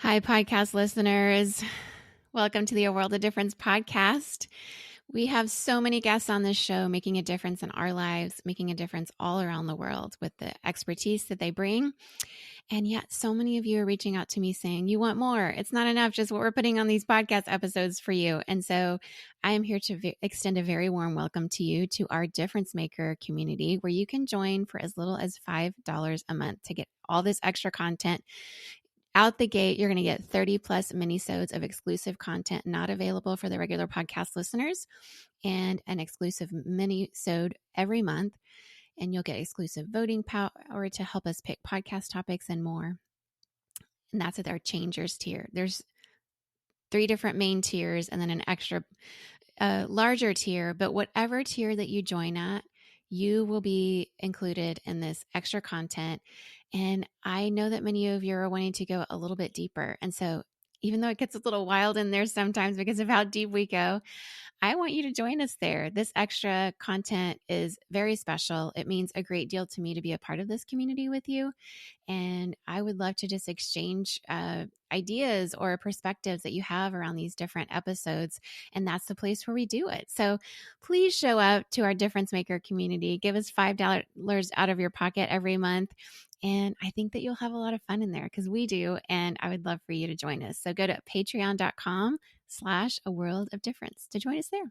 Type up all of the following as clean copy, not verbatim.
Hi, podcast listeners. Welcome to the A World of Difference podcast. We have so many guests on this show making a difference in our lives, making a difference all around the world with the expertise that they bring. And yet so many of you are reaching out to me saying, you want more. It's not enough just what we're putting on these podcast episodes for you. And so I am here to extend a very warm welcome to you to our Difference Maker community, where you can join for as little as $5 a month to get all this extra content. Out the gate, you're going to get 30 plus mini-sodes of exclusive content not available for the regular podcast listeners, and an exclusive mini-sode every month. And you'll get exclusive voting power to help us pick podcast topics and more. And that's at our Changers tier. There's 3 different main tiers and then an extra larger tier. But whatever tier that you join at, you will be included in this extra content. And I know that many of you are wanting to go a little bit deeper. And so even though it gets a little wild in there sometimes because of how deep we go, I want you to join us there. This extra content is very special. It means a great deal to me to be a part of this community with you. And I would love to just exchange ideas or perspectives that you have around these different episodes. And that's the place where we do it. So please show up to our Difference Maker community. Give us $5 out of your pocket every month. And I think that you'll have a lot of fun in there because we do. And I would love for you to join us. So go to patreon.com/A World of Difference to join us there.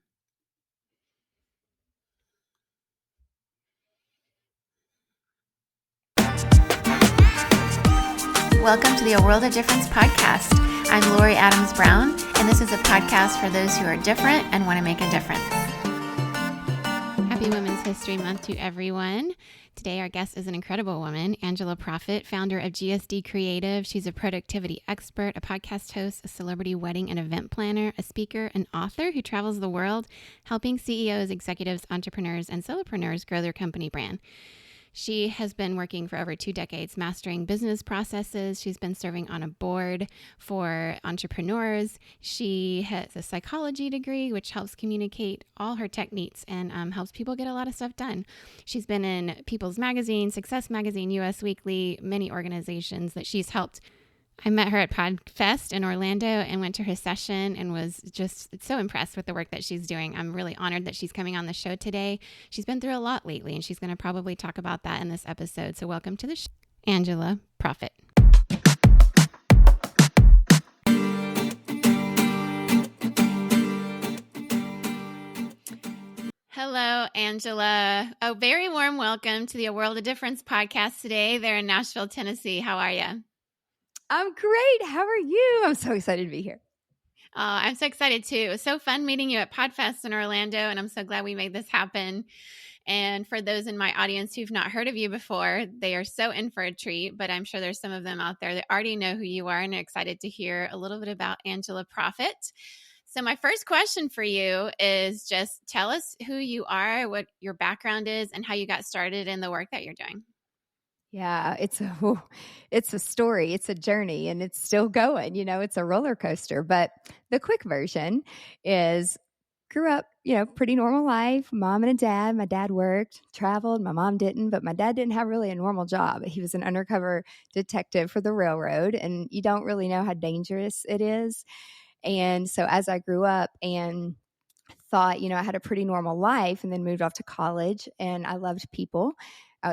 Welcome to the A World of Difference podcast. I'm Lori Adams Brown, and this is a podcast for those who are different and want to make a difference. Happy Women's History Month to everyone. Today, our guest is an incredible woman, Angela Proffitt, founder of GSD Creative. She's a productivity expert, a podcast host, a celebrity wedding and event planner, a speaker, an author who travels the world helping CEOs, executives, entrepreneurs, and solopreneurs grow their company brand. She has been working for over 2 decades, mastering business processes. She's been serving on a board for entrepreneurs. She has a psychology degree, which helps communicate all her techniques and helps people get a lot of stuff done. She's been in People's Magazine, Success Magazine, US Weekly, many organizations that she's helped. I met her at PodFest in Orlando and went to her session and was just so impressed with the work that she's doing. I'm really honored that she's coming on the show today. She's been through a lot lately, and she's going to probably talk about that in this episode. So welcome to the show, Angela Proffitt. Hello, Angela. A very warm welcome to the A World of Difference podcast today. They're in Nashville, Tennessee. How are you? I'm great. How are you? I'm so excited to be here. Oh, I'm so excited too. It was so fun meeting you at PodFest in Orlando, and I'm so glad we made this happen. And for those in my audience who've not heard of you before, they are so in for a treat, but I'm sure there's some of them out there that already know who you are and are excited to hear a little bit about Angela Proffitt. So my first question for you is just tell us who you are, what your background is, and how you got started in the work that you're doing. Yeah, it's a story, it's a journey, and it's still going. It's a roller coaster. But the quick version is grew up, pretty normal life, mom and a dad. My dad worked, traveled. My mom didn't, but my dad didn't have really a normal job. He was an undercover detective for the railroad, and you don't really know how dangerous it is. And so as I grew up and thought, I had a pretty normal life, and then moved off to college, and I loved people.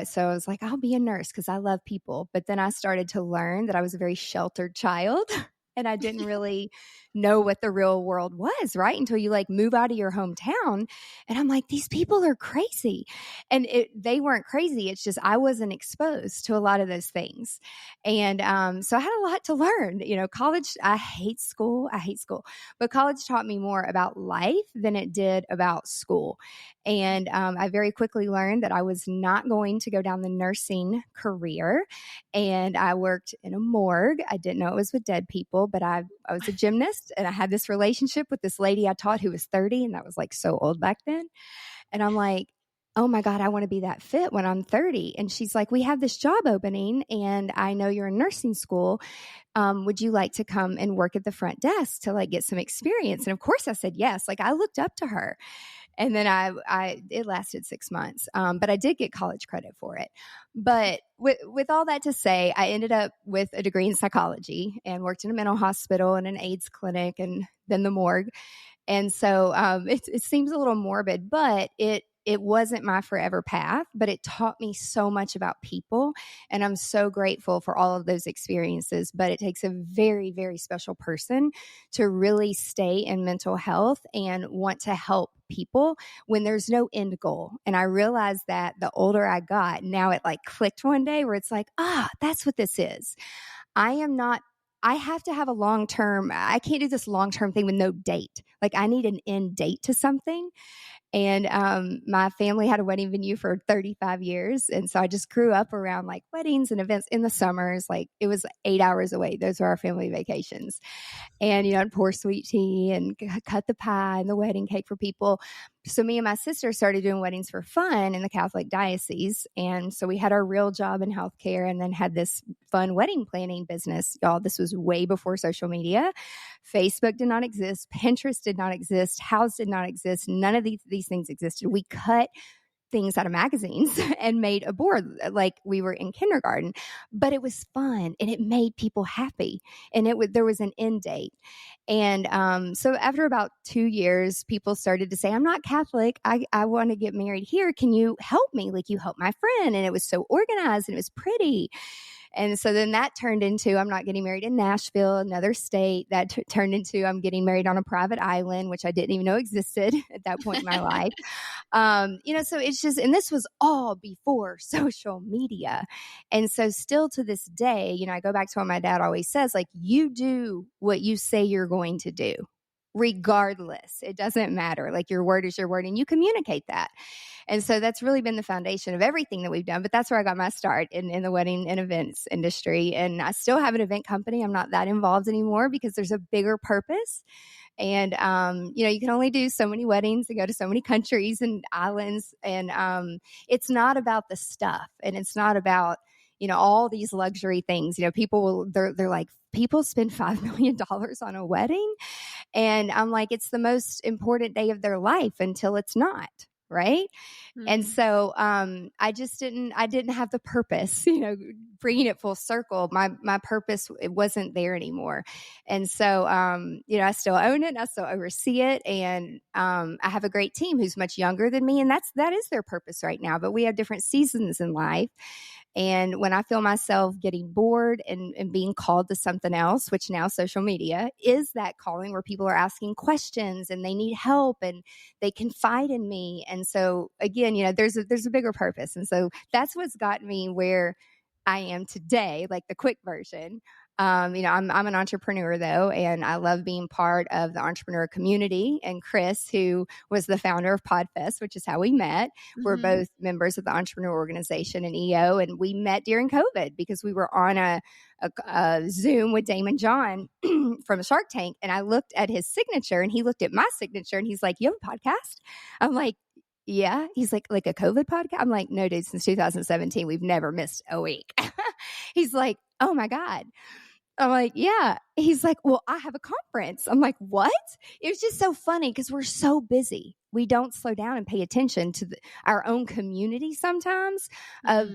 So I was like, I'll be a nurse because I love people. But then I started to learn that I was a very sheltered child and I didn't really know what the real world was, right? Until you move out of your hometown. And I'm like, these people are crazy. And they weren't crazy. It's just I wasn't exposed to a lot of those things. And so I had a lot to learn. College, I hate school. But college taught me more about life than it did about school. And I very quickly learned that I was not going to go down the nursing career. And I worked in a morgue. I didn't know it was with dead people, but I was a gymnast, and I had this relationship with this lady I taught who was 30, and that was so old back then. And I'm like, oh my God, I want to be that fit when I'm 30. And she's like, we have this job opening, and I know you're in nursing school. Would you like to come and work at the front desk to get some experience? And of course I said yes. I looked up to her. And then it lasted 6 months, but I did get college credit for it. But with all that to say, I ended up with a degree in psychology and worked in a mental hospital and an AIDS clinic and then the morgue. And so it seems a little morbid, but it wasn't my forever path, but it taught me so much about people. And I'm so grateful for all of those experiences. But it takes a very, very special person to really stay in mental health and want to help people when there's no end goal. And I realized that the older I got, now it like clicked one day where it's like, that's what this is. I have to have a long term, I can't do this long term thing with no date. Like I need an end date to something. And my family had a wedding venue for 35 years. And so I just grew up around like weddings and events in the summers. Like it was 8 hours away. Those were our family vacations. And, I'd pour sweet tea and cut the pie and the wedding cake for people. So me and my sister started doing weddings for fun in the Catholic diocese. And so we had our real job in healthcare and then had this fun wedding planning business. Y'all, this was way before social media. Facebook did not exist. Pinterest did not exist. House did not exist. None of these things existed. We cut things out of magazines and made a board like we were in kindergarten, but it was fun and it made people happy. And there was an end date. And so after about 2 years, people started to say, I'm not Catholic. I want to get married here. Can you help me? Like you helped my friend. And it was so organized and it was pretty. And so then that turned into, I'm not getting married in Nashville, another state. That turned into, I'm getting married on a private island, which I didn't even know existed at that point in my life. So it's just, and this was all before social media. And so still to this day, I go back to what my dad always says, like, you do what you say you're going to do. Regardless, it doesn't matter. Like your word is your word and you communicate that. And so that's really been the foundation of everything that we've done. But that's where I got my start in the wedding and events industry. And I still have an event company. I'm not that involved anymore because there's a bigger purpose. And, you can only do so many weddings and go to so many countries and islands. And it's not about the stuff and it's not about, all these luxury things. They're like, people spend $5 million on a wedding. And I'm like, it's the most important day of their life until it's not. Right. Mm-hmm. And so I didn't have the purpose, bringing it full circle. My purpose, it wasn't there anymore. And so, I still own it. I still oversee it. And I have a great team who's much younger than me. And that is their purpose right now. But we have different seasons in life. And when I feel myself getting bored and being called to something else, which now social media is that calling where people are asking questions and they need help and they confide in me. And so again, there's a bigger purpose. And so that's what's got me where I am today, like the quick version. I'm an entrepreneur though, and I love being part of the entrepreneur community. And Chris, who was the founder of PodFest, which is how we met, we're both members of the entrepreneur organization and EO. And we met during COVID because we were on a Zoom with Damon John from Shark Tank. And I looked at his signature and he looked at my signature and he's like, you have a podcast? I'm like, yeah. He's like a COVID podcast? I'm like, no, dude, since 2017, we've never missed a week. He's like, oh my God. I'm like, yeah. He's like, well, I have a conference. I'm like, what? It was just so funny because we're so busy. We don't slow down and pay attention to our own community sometimes of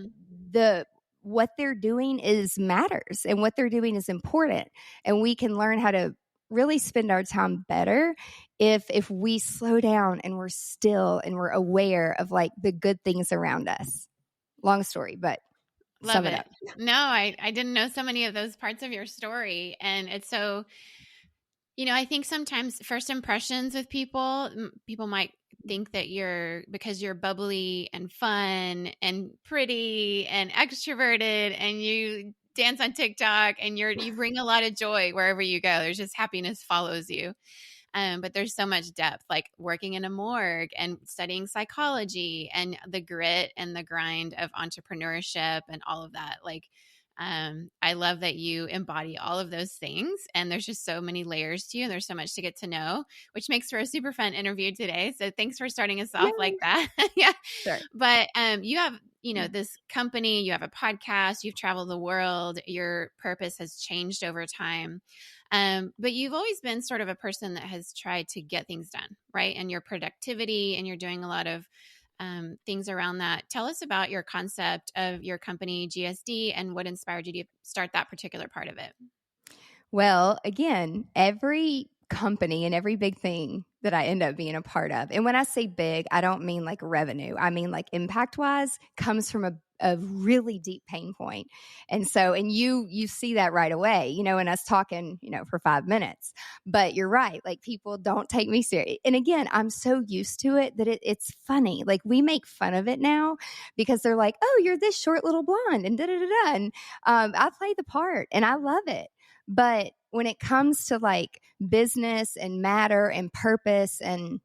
what they're doing matters and what they're doing is important. And we can learn how to really spend our time better if we slow down and we're still and we're aware of like the good things around us. Long story, but Love it. No, I didn't know so many of those parts of your story. And it's so, I think sometimes first impressions with people might think that because you're bubbly and fun and pretty and extroverted and you dance on TikTok and you bring a lot of joy wherever you go. There's just happiness follows you. But there's so much depth, like working in a morgue and studying psychology and the grit and the grind of entrepreneurship and all of that. Like, I love that you embody all of those things. And there's just so many layers to you and there's so much to get to know, which makes for a super fun interview today. So thanks for starting us off like that. Yeah. Sure. But you have, this company, you have a podcast, you've traveled the world, your purpose has changed over time. But you've always been sort of a person that has tried to get things done, right? And your productivity and you're doing a lot of things around that. Tell us about your concept of your company, GSD, and what inspired you to start that particular part of it. Well, again, every company and every big thing that I end up being a part of, and when I say big, I don't mean like revenue. I mean like impact wise, comes from a really deep pain point. And so, and you see that right away, in us talking, for 5 minutes. But you're right, like people don't take me serious. And again, I'm so used to it that it's funny. Like we make fun of it now because they're like, oh, you're this short little blonde and da da da da. And I play the part and I love it. But when it comes to like business and matter and purpose and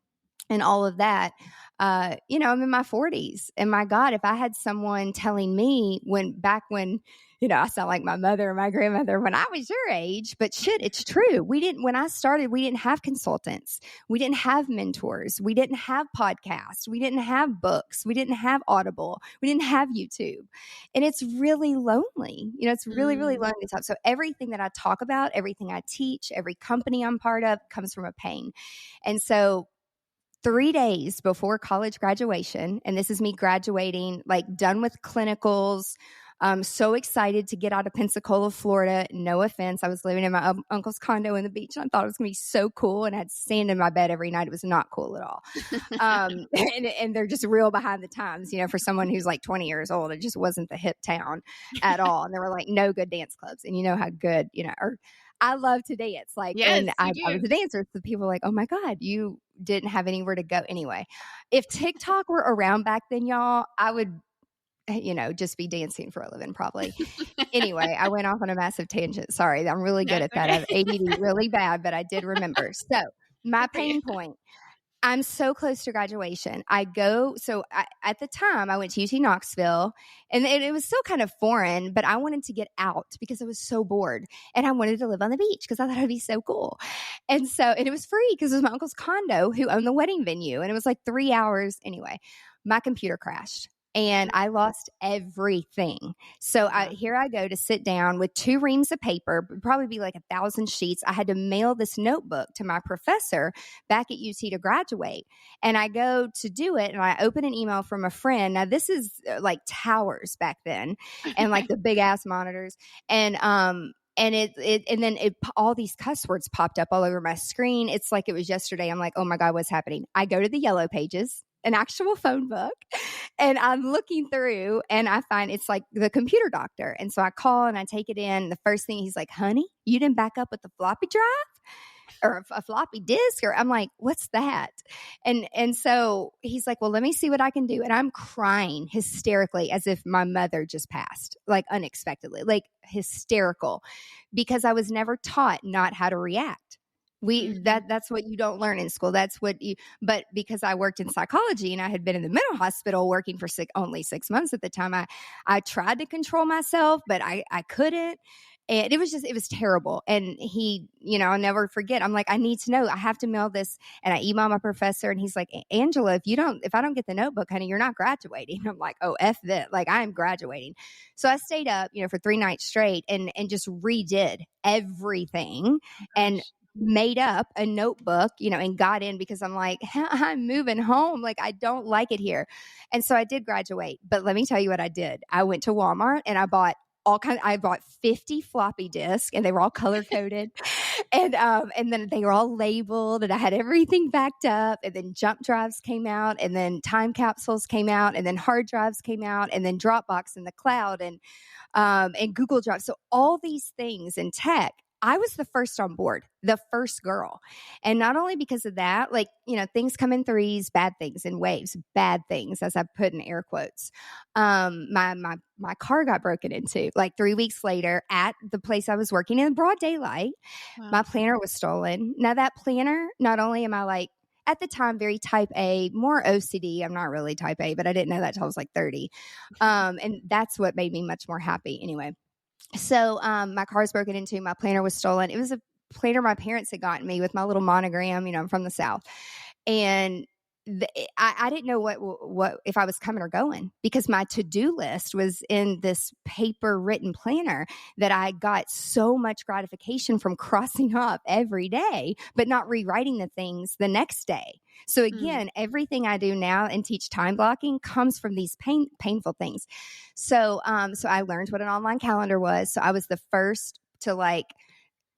all of that, I'm in my 40s. And my God, if I had someone telling me back when, I sound like my mother or my grandmother when I was your age, but shit, it's true. When I started, we didn't have consultants. We didn't have mentors. We didn't have podcasts. We didn't have books. We didn't have Audible. We didn't have YouTube. And it's really lonely. It's really, really lonely to talk. So everything that I talk about, everything I teach, every company I'm part of comes from a pain. And so 3 days before college graduation, and this is me graduating, like done with clinicals, so excited to get out of Pensacola, Florida. No offense. I was living in my uncle's condo in the beach. And I thought it was going to be so cool. And I had sand in my bed every night. It was not cool at all. And they're just real behind the times, for someone who's like 20 years old. It just wasn't the hip town at all. And there were like no good dance clubs. And you know how good, or I love to dance. Like, yes, and I was a dancer. So people were like, oh my God, you didn't have anywhere to go. Anyway, if TikTok were around back then, y'all, I would, just be dancing for a living probably. Anyway, I went off on a massive tangent. Sorry. I'm really good at that. I have ADD really bad, but I did remember. So my pain point. I'm so close to graduation. At the time I went to UT Knoxville and it was still kind of foreign, but I wanted to get out because I was so bored and I wanted to live on the beach because I thought it'd be so cool. And it was free because it was my uncle's condo who owned the wedding venue. And it was like 3 hours. Anyway, my computer crashed. And I lost everything. So here I go to sit down with 2 reams of paper, probably be like 1,000 sheets. I had to mail this notebook to my professor back at UT to graduate. And I go to do it and I open an email from a friend. Now this is like towers back then and like the big ass monitors. And then all these cuss words popped up all over my screen. It's like it was yesterday. I'm like, oh my God, what's happening? I go to the yellow pages, an actual phone book, and I'm looking through and I find it's like the computer doctor. And so I call and I take it in. The first thing he's like, honey, you didn't back up with the floppy drive or a floppy disk? Or I'm like, what's that? And so he's like, well, let me see what I can do. And I'm crying hysterically as if my mother just passed, like unexpectedly, like hysterical, because I was never taught not how to react. That's what you don't learn in school. But because I worked in psychology and I had been in the mental hospital working for only 6 months at the time, I tried to control myself, but I couldn't. And it was terrible. And he, I'll never forget. I'm like, I need to know. I have to mail this. And I emailed my professor and he's like, Angela, if I don't get the notebook, honey, you're not graduating. I'm like, oh, F that. Like I am graduating. So I stayed up, for 3 nights straight and just redid everything. And made up a notebook, and got in because I'm like, I'm moving home. Like, I don't like it here. And so I did graduate. But let me tell you what I did. I went to Walmart and I bought I bought 50 floppy disks and they were all color coded. And then they were all labeled and I had everything backed up. And then jump drives came out and then time capsules came out and then hard drives came out and then Dropbox in the cloud and Google Drive. So all these things in tech, I was the first on board, the first girl. And not only because of that, like, things come in threes, bad things in waves, bad things, as I put in air quotes. My car got broken into like 3 weeks later at the place I was working in broad daylight. Wow. My planner was stolen. Now that planner, not only am I like, at the time, very type A, more OCD. I'm not really type A, but I didn't know that till I was like 30. And that's what made me much more happy anyway. So my car was broken into. My planner was stolen. It was a planner my parents had gotten me with my little monogram. I'm from the South. And I didn't know what if I was coming or going, because my to-do list was in this paper written planner that I got so much gratification from crossing off every day, but not rewriting the things the next day. So Mm. again, everything I do now and teach time blocking comes from these painful things. So, so I learned what an online calendar was. So I was the first to like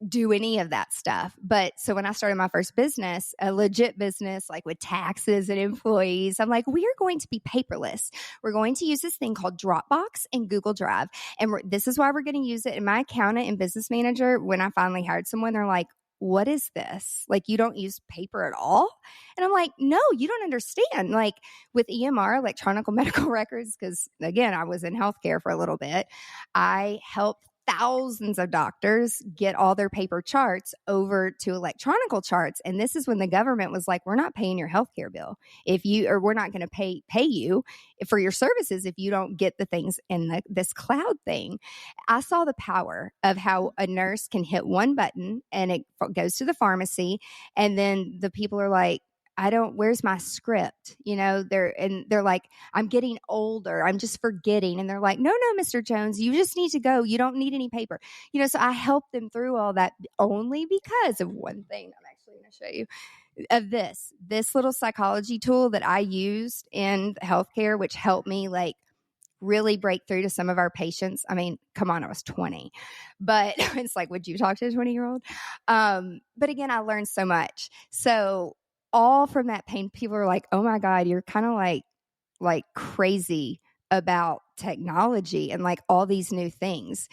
do any of that stuff. But so when I started my first business, a legit business, like with taxes and employees, I'm like, we are going to be paperless. We're going to use this thing called Dropbox and Google Drive. And this is why we're going to use it. And my accountant and business manager, when I finally hired someone, they're like, what is this? Like, you don't use paper at all? And I'm like, no, you don't understand. Like with EMR, electronic medical records, because again, I was in healthcare for a little bit. I helped thousands of doctors get all their paper charts over to electronical charts. And this is when the government was like, we're not paying your healthcare bill if you, or we're not going to pay you for your services if you don't get the things in this cloud thing. I saw the power of how a nurse can hit one button and it goes to the pharmacy. And then the people are like, where's my script? They're like, I'm getting older. I'm just forgetting. And they're like, no, Mr. Jones, you just need to go. You don't need any paper. So I helped them through all that only because of one thing I'm actually going to show you of this little psychology tool that I used in healthcare, which helped me like really break through to some of our patients. I mean, come on, I was 20, but it's like, would you talk to a 20-year-old? But again, I learned so much. So all from that pain, people are like, oh my God, you're kind of like crazy about technology and like all these new things.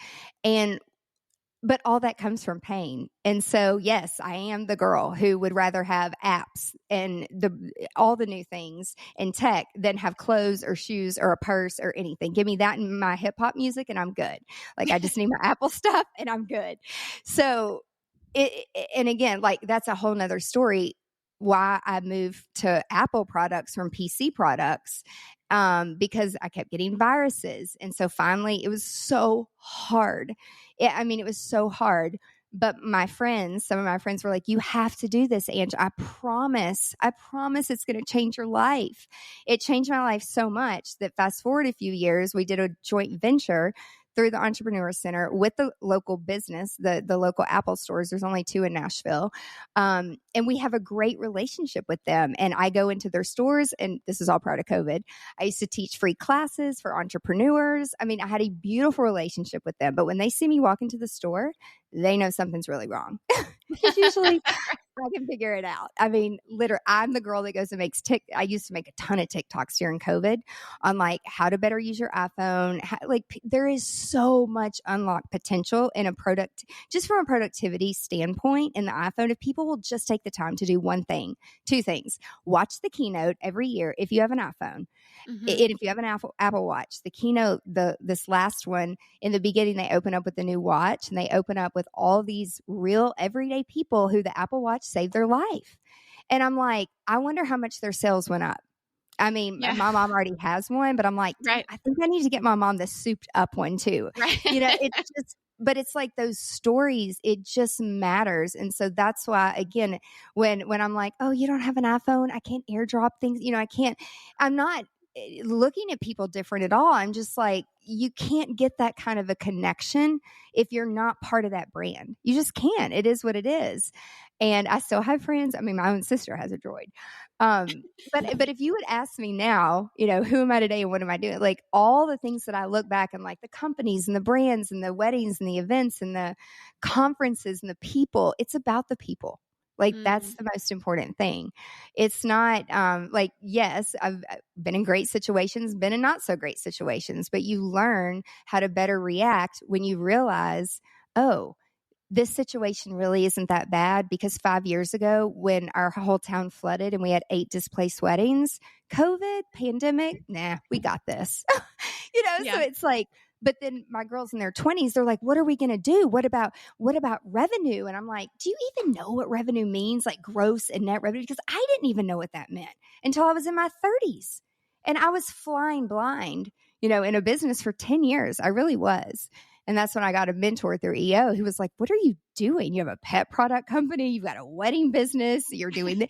But all that comes from pain. And so, yes, I am the girl who would rather have apps and all the new things in tech than have clothes or shoes or a purse or anything. Give me that in my hip hop music and I'm good. Like I just need my Apple stuff and I'm good. So, and again, like that's a whole nother story why I moved to Apple products from PC products, because I kept getting viruses. And so finally, it was so hard. It was so hard. But some of my friends were like, you have to do this, Ange. I promise it's going to change your life. It changed my life so much that fast forward a few years, we did a joint venture through the Entrepreneur Center with the local business, the local Apple stores. There's only 2 in Nashville. And we have a great relationship with them. And I go into their stores, and this is all prior to COVID. I used to teach free classes for entrepreneurs. I mean, I had a beautiful relationship with them. But when they see me walk into the store, they know something's really wrong. Because usually I can figure it out. I mean, literally, I'm the girl that goes and makes I used to make a ton of TikToks during COVID on like how to better use your iPhone. There is so much unlocked potential in just from a productivity standpoint in the iPhone. If people will just take the time to do two things, watch the keynote every year if you have an iPhone. Mm-hmm. And if you have an Apple Watch, the keynote, this last one, in the beginning, they open up with the new watch, and they open up with all these real everyday people who the Apple Watch saved their life. And I'm like, I wonder how much their sales went up. I mean, Yeah. my mom already has one, but I'm like, right. I think I need to get my mom the souped up one too. Right. It's just, but it's like those stories, it just matters. And so that's why, again, when I'm like, oh, you don't have an iPhone, I can't airdrop things. I'm not looking at people different at all. I'm just like, you can't get that kind of a connection if you're not part of that brand. You just can't. It is what it is. And I still have friends. I mean, my own sister has a Droid. But if you would ask me now, who am I today and what am I doing? Like all the things that I look back and like the companies and the brands and the weddings and the events and the conferences and the people, it's about the people. Like that's the most important thing. It's not yes, I've been in great situations, been in not so great situations, but you learn how to better react when you realize, oh, this situation really isn't that bad, because 5 years ago when our whole town flooded and we had 8 displaced weddings, COVID, pandemic, we got this. Yeah. So it's like, but then my girls in their 20s, they're like, what are we going to do? What about revenue? And I'm like, do you even know what revenue means? Like gross and net revenue? Because I didn't even know what that meant until I was in my 30s. And I was flying blind, in a business for 10 years. I really was. And that's when I got a mentor through EO who was like, what are you doing? You have a pet product company, you've got a wedding business, you're doing this.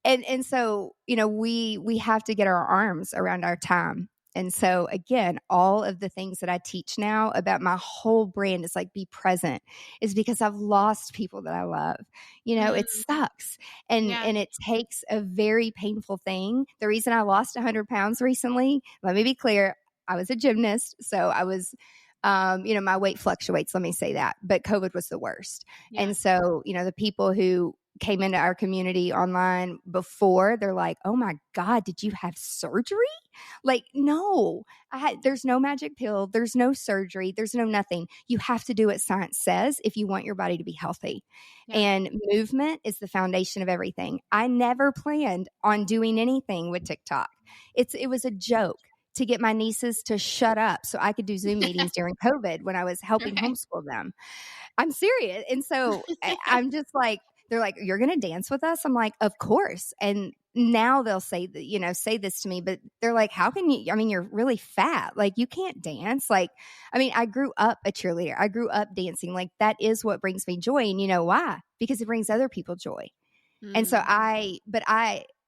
And so, we have to get our arms around our time. And so again, all of the things that I teach now about my whole brand is like be present, is because I've lost people that I love. It Mm, sucks. And yeah. and it takes a very painful thing. The reason I lost 100 pounds recently, let me be clear, I was a gymnast. So I was my weight fluctuates, let me say that. But COVID was the worst. Yeah. And so, the people who came into our community online before, they're like, oh my God, did you have surgery? Like, no, there's no magic pill. There's no surgery. There's no nothing. You have to do what science says if you want your body to be healthy. Yeah. And movement is the foundation of everything. I never planned on doing anything with TikTok. It was a joke to get my nieces to shut up so I could do Zoom meetings during COVID when I was helping Right. homeschool them. I'm serious. And so I'm just like, they're like, you're going to dance with us? I'm like, of course. And now they'll say that, say this to me, but they're like, how can you, you're really fat. Like you can't dance. Like, I grew up a cheerleader. I grew up dancing. Like that is what brings me joy. And you know why? Because it brings other people joy. And so Mm,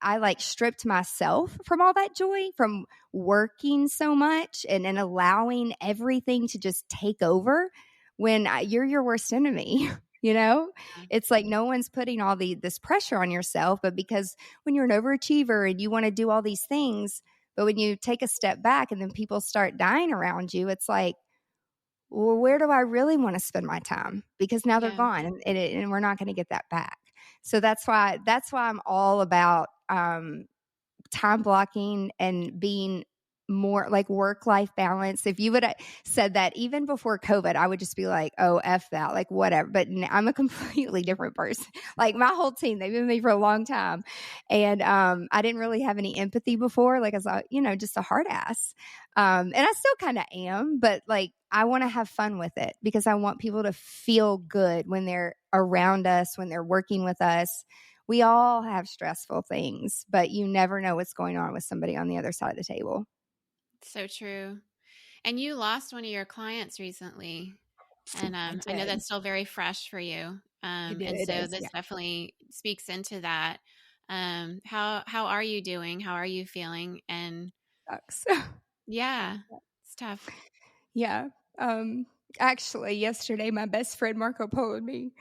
I like stripped myself from all that joy from working so much and allowing everything to just take over when you're your worst enemy. yeah. It's like no one's putting all this pressure on yourself, but because when you're an overachiever and you want to do all these things, but when you take a step back and then people start dying around you, it's like, well, where do I really want to spend my time? Because now they're Yeah. gone and we're not going to get that back. So that's why I'm all about time blocking and being more like work-life balance. If you would have said that even before COVID, I would just be like, oh, F that, like whatever. But I'm a completely different person. Like my whole team, they've been with me for a long time. And I didn't really have any empathy before. Like I was, just a hard ass. And I still kind of am, but like I want to have fun with it because I want people to feel good when they're around us, when they're working with us. We all have stressful things, but you never know what's going on with somebody on the other side of the table. So true. And you lost one of your clients recently. And I I know did. that's still very fresh for you. I did. And It so is. this Yeah. definitely speaks into that. How are you doing? How are you feeling? And Sucks. yeah, it's tough. Yeah. Um, Actually, yesterday, my best friend Marco Polo'd me.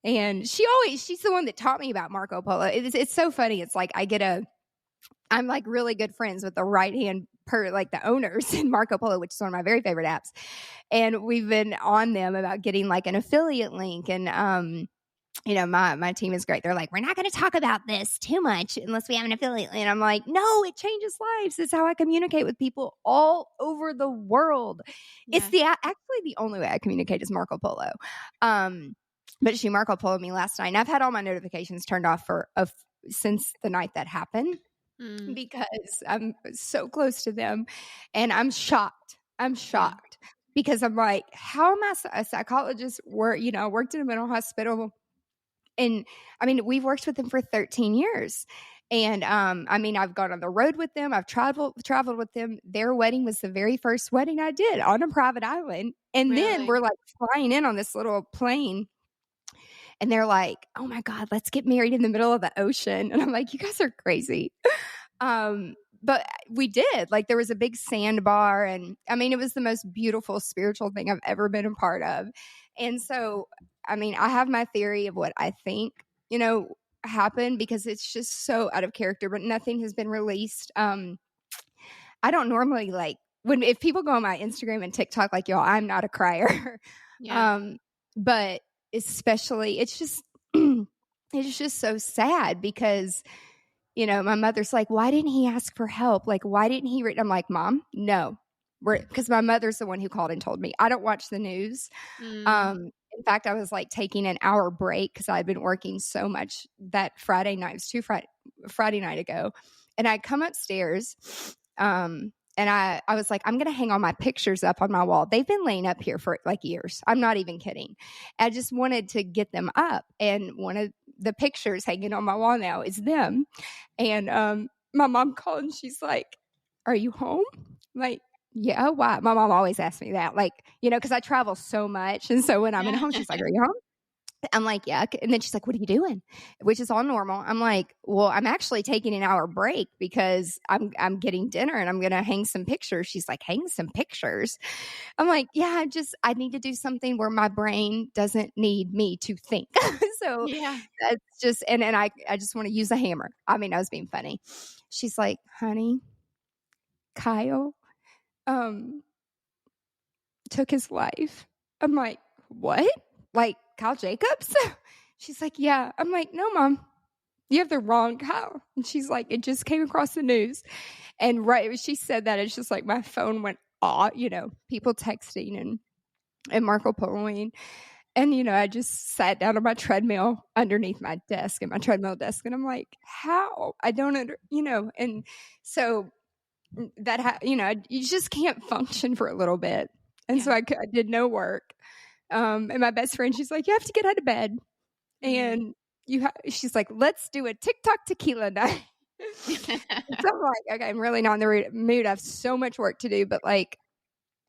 And she's the one that taught me about Marco Polo. It's so funny. It's like I'm like really good friends with the right hand like the owners in Marco Polo, which is one of my very favorite apps. And we've been on them about getting like an affiliate link. And my team is great. They're like, we're not going to talk about this too much unless we have an affiliate. And I'm like, no, it changes lives. It's how I communicate with people all over the world. It's Yeah. actually the only way I communicate is Marco Polo. But she Marco Polo'd me last night, and I've had all my notifications turned off since the night that happened Mm, because I'm so close to them, and I'm shocked. I'm yeah. shocked because I'm like, how am I a psychologist? Worked in a mental hospital. And we've worked with them for 13 years. And I've gone on the road with them. I've traveled with them. Their wedding was the very first wedding I did on a private island. And then Really? we're like flying in on this little plane. And they're like, oh my God, let's get married in the middle of the ocean. And I'm like, you guys are crazy. But we did. Like there was a big sandbar, and it was the most beautiful spiritual thing I've ever been a part of. And so, I have my theory of what I think, happened because it's just so out of character, but nothing has been released. I don't normally like if people go on my Instagram and TikTok, like y'all, I'm not a crier. Yeah. um, but especially it's just it's just so sad because my mother's like, why didn't he ask for help? Like, why didn't he? I'm like, Mom, no. Because my mother's the one who called and told me. I don't watch the news. Mm, In fact, I was like taking an hour break because I'd been working so much that Friday night. It was Friday night ago. And I come upstairs and I was like, I'm going to hang all my pictures up on my wall. They've been laying up here for like years. I'm not even kidding. I just wanted to get them up. And one of the pictures hanging on my wall now is them. And my mom called and she's like, are you home? Like, Yeah, why? My mom always asks me that, like, because I travel so much, and so when I'm at home, she's like, "Are you home?" I'm like, "Yeah," and then she's like, "What are you doing?" Which is all normal. I'm like, "Well, I'm actually taking an hour break because I'm getting dinner and I'm gonna hang some pictures." She's like, "Hang some pictures?" I'm like, "Yeah, I need to do something where my brain doesn't need me to think." So Yeah. that's just, and I just want to use a hammer. I mean, I was being funny. She's like, "Honey, Kyle, um, took his life." I'm like, "What? Like Kyle Jacobs?" She's like, "Yeah." I'm like, "No, Mom, you have the wrong Kyle." And she's like, "It just came across the news." And right when she said that, it's just like my phone went off, people texting and Marco Poloing. And, I just sat down on my treadmill underneath my desk at my treadmill desk. And I'm like, how? I don't and so you just can't function for a little bit. And so Yeah. I did no work. And my best friend, she's like, "You have to get out of bed." Mhm. And she's like, "Let's do a TikTok tequila night." So I'm like, "Okay, I'm really not in the mood. I have so much work to do." But like,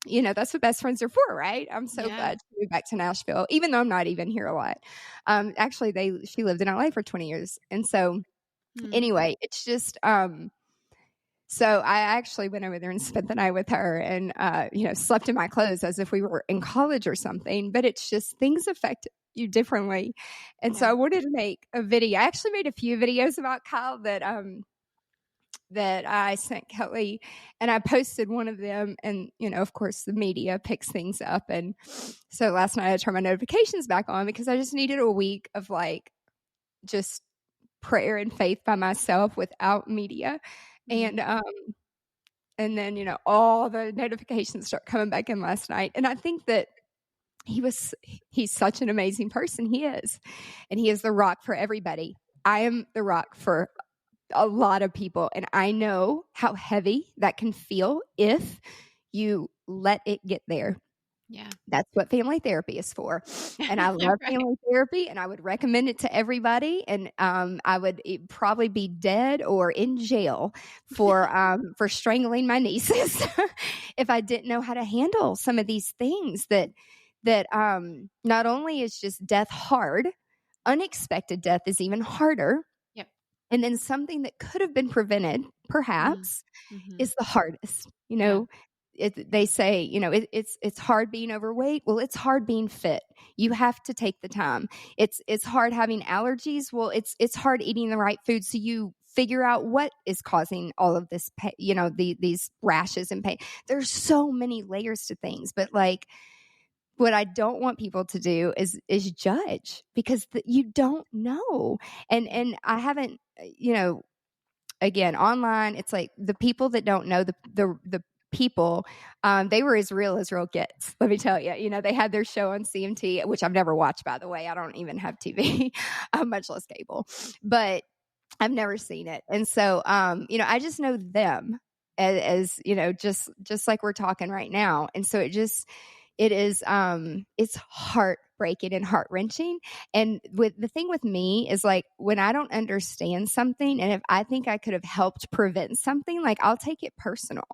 that's what best friends are for, right? I'm so Yeah. glad to move back to Nashville, even though I'm not even here a lot. Actually, she lived in LA for 20 years. And so Mm. anyway, it's just, so I actually went over there and spent the night with her and, slept in my clothes as if we were in college or something. But it's just things affect you differently. And so Yeah. I wanted to make a video. I actually made a few videos about Kyle that I sent Kelly, and I posted one of them, and of course the media picks things up. And so last night I turned my notifications back on because I just needed a week of like just prayer and faith by myself without media. And Mhm. and then all the notifications start coming back in last night. And I think that he's such an amazing person. He is. And he is the rock for everybody. I am the rock for a lot of people. And I know how heavy that can feel if you let it get there. Yeah. That's what family therapy is for. And I love Right. family therapy, and I would recommend it to everybody. And I would probably be dead or in jail for strangling my nieces if I didn't know how to handle some of these things that not only is just death hard, unexpected death is even harder. Yep. And then something that could have been prevented, Mm. perhaps, Mhm. is the hardest. Yeah. They say, it's hard being overweight. Well, it's hard being fit. You have to take the time. It's hard having allergies. Well, it's hard eating the right food. So you figure out what is causing all of this pain, these rashes and pain. There's so many layers to things, but like, what I don't want people to do is judge because you don't know. Yeah. And I haven't, again, online, it's like the people that don't know the people, they were as real gets. Let me tell you, they had their show on CMT, which I've never watched, by the way. I don't even have TV, much less cable, but I've never seen it. And so, I just know them as just like we're talking right now. And so it's heartbreaking and heart-wrenching. And with the thing with me is like when I don't understand something, and if I think I could have helped prevent something, like I'll take it personal.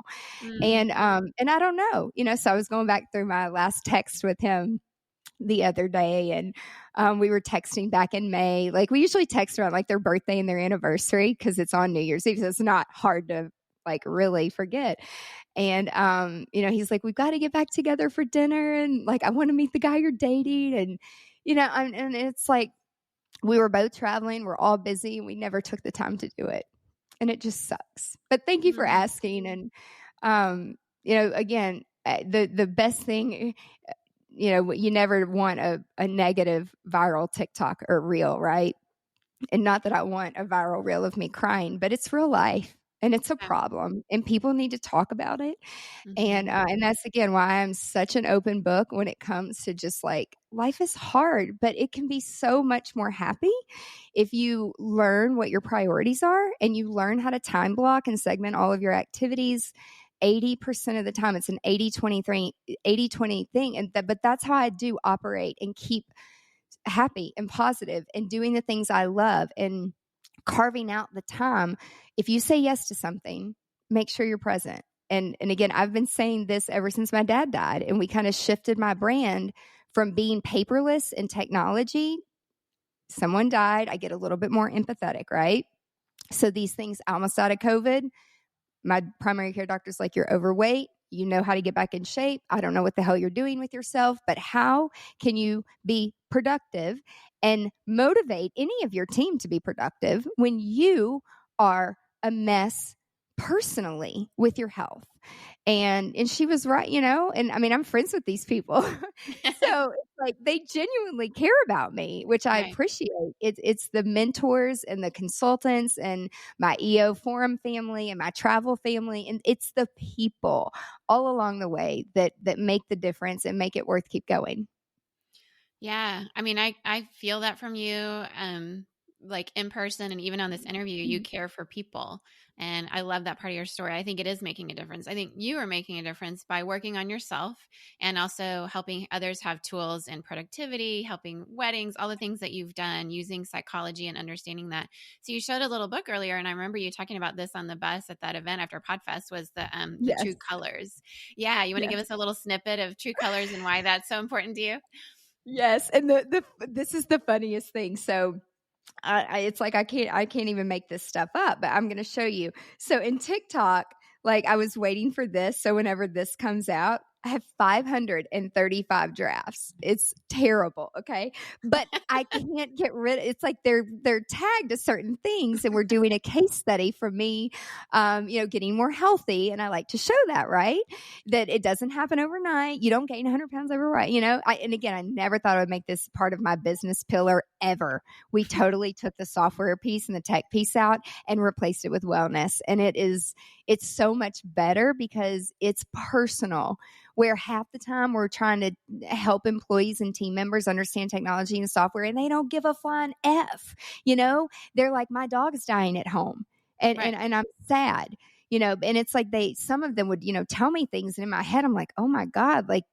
Mm. And I don't know, so I was going back through my last text with him the other day, and we were texting back in May. Like we usually text around like their birthday and their anniversary because it's on New Year's Eve, so it's not hard to like really forget. And he's like, "We've got to get back together for dinner, and like I want to meet the guy you're dating." And and it's like we were both traveling, we're all busy, and we never took the time to do it, and it just sucks. But thank you for Mm. asking. And again, the best thing, you never want a negative viral TikTok or reel, right? And not that I want a viral reel of me crying, but it's real life and it's a Yeah. problem and people need to talk about it. Mhm. And that's again why I'm such an open book when it comes to just like life is hard, but it can be so much more happy if you learn what your priorities are and you learn how to time block and segment all of your activities. 80% of the time it's an 80-20 thing. But that's how I do operate and keep happy and positive and doing the things I love and carving out the time. If you say yes to something, make sure you're present. and again, I've been saying this ever since my dad died, and we kind of shifted my brand from being paperless and technology. Someone died, I get a little bit more empathetic, right? So these things, I almost died of COVID. My primary care doctor's like, you're overweight. You know how to get back in shape. I don't know what the hell you're doing with yourself, but how can you be productive and motivate any of your team to be productive when you are a mess personally with your health? And she was right, and I mean, I'm friends with these people. So it's like they genuinely care about me, which I Right. appreciate. It's the mentors and the consultants and my EO forum family and my travel family. And it's the people all along the way that make the difference and make it worth keep going. Yeah. I mean, I feel that from you. Like in person and even on this interview, you care for people. And I love that part of your story. I think it is making a difference. I think you are making a difference by working on yourself and also helping others have tools in productivity, helping weddings, all the things that you've done using psychology and understanding that. So you showed a little book earlier, and I remember you talking about this on the bus at that event after Podfest was the Yes. true colors. Yeah. You want to Yes. give us a little snippet of true colors and why that's so important to you? Yes. And this is the funniest thing. So it's like I can't even make this stuff up, but I'm going to show you. So in TikTok, like I was waiting for this. So whenever this comes out, I have 535 drafts. It's terrible. Okay. But I can't get rid of it's like they're tagged to certain things. And we're doing a case study for me, getting more healthy. And I like to show that, right? That it doesn't happen overnight. You don't gain 100 pounds overnight. And again, I never thought I would make this part of my business pillar ever. We totally took the software piece and the tech piece out and replaced it with wellness. And it's so much better because it's personal, where half the time we're trying to help employees and team members understand technology and software, and they don't give a flying F. They're like, my dog is dying at home, and Right. I'm sad. And it's like some of them would, tell me things. And in my head, I'm like, oh my God, like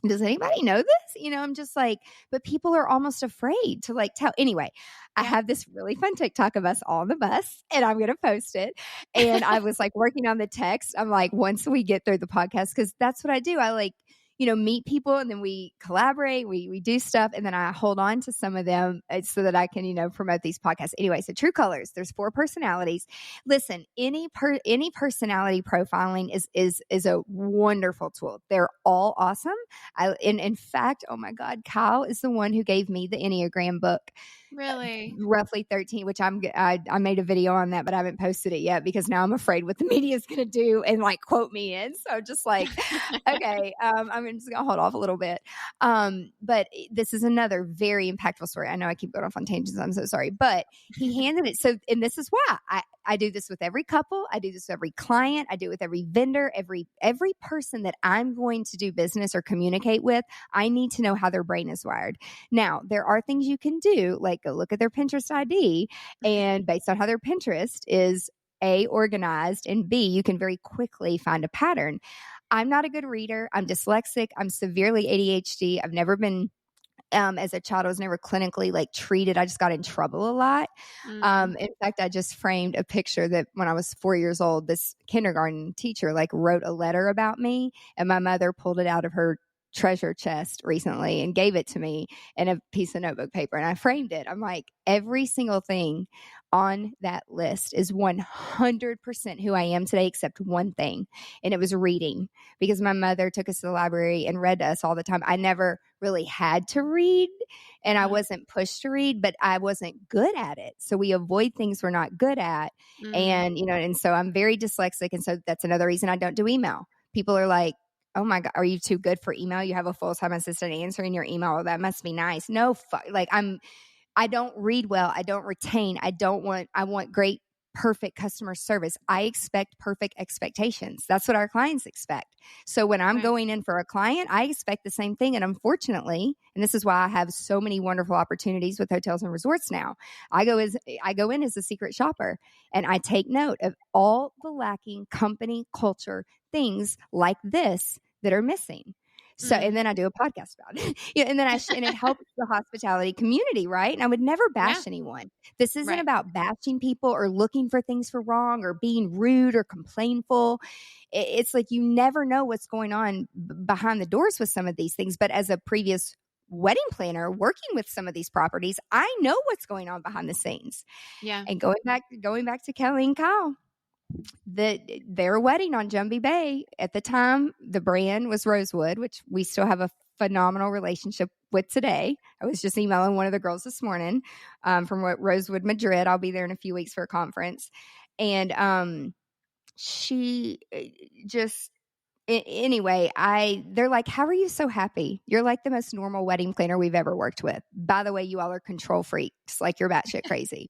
does anybody know this? I'm just like, but people are almost afraid to like tell. Anyway, I Yeah. have this really fun TikTok of us all on the bus, and I'm going to post it. And I was like working on the text. I'm like, once we get through the podcast, because that's what I do. I like, meet people, and then we collaborate, we do stuff, and then I hold on to some of them so that I can, promote these podcasts. Anyway, so True Colors, there's 4 personalities. Listen, any personality profiling is a wonderful tool. They're all awesome. In fact, oh my God, Kyle is the one who gave me the Enneagram book. Really? Roughly 13, which I made a video on that, but I haven't posted it yet because now I'm afraid what the media is going to do and like quote me in. So just like, okay, I'm just going to hold off a little bit. But this is another very impactful story. I know I keep going off on tangents. I'm so sorry, but he handed it. So, and this is why I do this with every couple. I do this with every client. I do it with every vendor, every person that I'm going to do business or communicate with. I need to know how their brain is wired. Now, there are things you can do, like go look at their Pinterest ID, and based on how their Pinterest is A, organized, and B, you can very quickly find a pattern. I'm not a good reader. I'm dyslexic. I'm severely ADHD. I've never been as a child, I was never clinically like treated. I just got in trouble a lot. Mm. In fact, I just framed a picture that when I was 4 years old, this kindergarten teacher like wrote a letter about me, and my mother pulled it out of her treasure chest recently and gave it to me in a piece of notebook paper, and I framed it. I'm like, every single thing on that list is 100% who I am today, except one thing. And it was reading, because my mother took us to the library and read to us all the time. I never really had to read, and I wasn't pushed to read, but I wasn't good at it. So we avoid things we're not good at. Mm. And so I'm very dyslexic. And so that's another reason I don't do email. People are like, oh my God, are you too good for email? You have a full-time assistant answering your email. Well, that must be nice. No, I don't read well. I don't retain. I want great, perfect customer service. I expect perfect expectations. That's what our clients expect. So when I'm Right. going in for a client, I expect the same thing. And unfortunately, and this is why I have so many wonderful opportunities with hotels and resorts now, I go in as a secret shopper, and I take note of all the lacking company culture things like this that are missing. So, and then I do a podcast about it. And then and it helps the hospitality community, right? And I would never Yeah. bash anyone. This isn't Right. about bashing people or looking for things for wrong or being rude or complainful. It's like you never know what's going on behind the doors with some of these things. But as a previous wedding planner working with some of these properties, I know what's going on behind the scenes. Yeah. And going back to Kelly and Kyle, their wedding on Jumbie Bay at the time, the brand was Rosewood, which we still have a phenomenal relationship with today. I was just emailing one of the girls this morning from Rosewood, Madrid. I'll be there in a few weeks for a conference. And she just anyway, they're like, how are you so happy? You're like the most normal wedding planner we've ever worked with. By the way, you all are control freaks, like you're batshit crazy.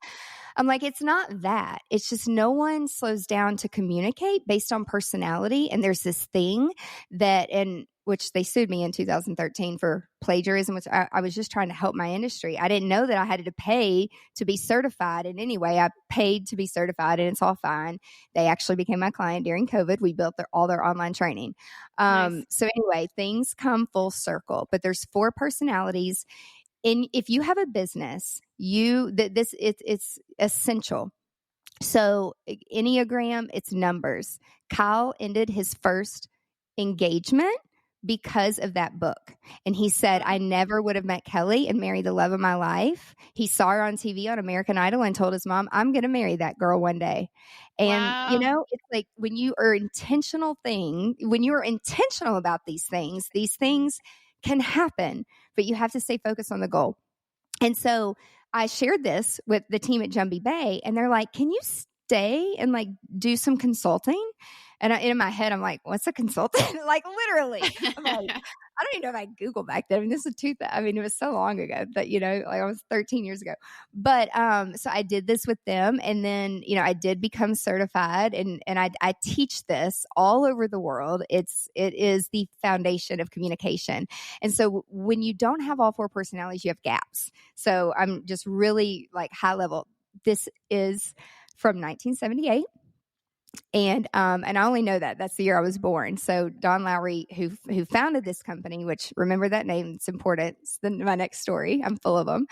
I'm like, it's not that. It's just no one slows down to communicate based on personality. And there's this thing that, and which they sued me in 2013 for plagiarism, which I was just trying to help my industry. I didn't know that I had to pay to be certified. And anyway, I paid to be certified and it's all fine. They actually became my client during COVID. We built all their online training. Nice. So anyway, things come full circle, but there's 4 personalities. And if you have a business, it's essential. So Enneagram, it's numbers. Kyle ended his first engagement because of that book. And he said, I never would have met Kelly and married the love of my life. He saw her on TV on American Idol and told his mom, I'm going to marry that girl one day. And, Wow. it's like when you are intentional about these things can happen, but you have to stay focused on the goal. And so I shared this with the team at Jumbie Bay, and they're like, can you stay and like do some consulting? And in my head, I'm like, what's a consultant? Like literally, I'm like, I don't even know if I Googled back then. I mean, this is it was so long ago that, like I was 13 years ago. But so I did this with them. And then, I did become certified and I teach this all over the world. It is the foundation of communication. And so when you don't have all 4 personalities, you have gaps. So I'm just really like high level. This is from 1978. And I only know that's the year I was born. So Don Lowry, who founded this company, which remember that name, it's important. It's my next story. I'm full of them.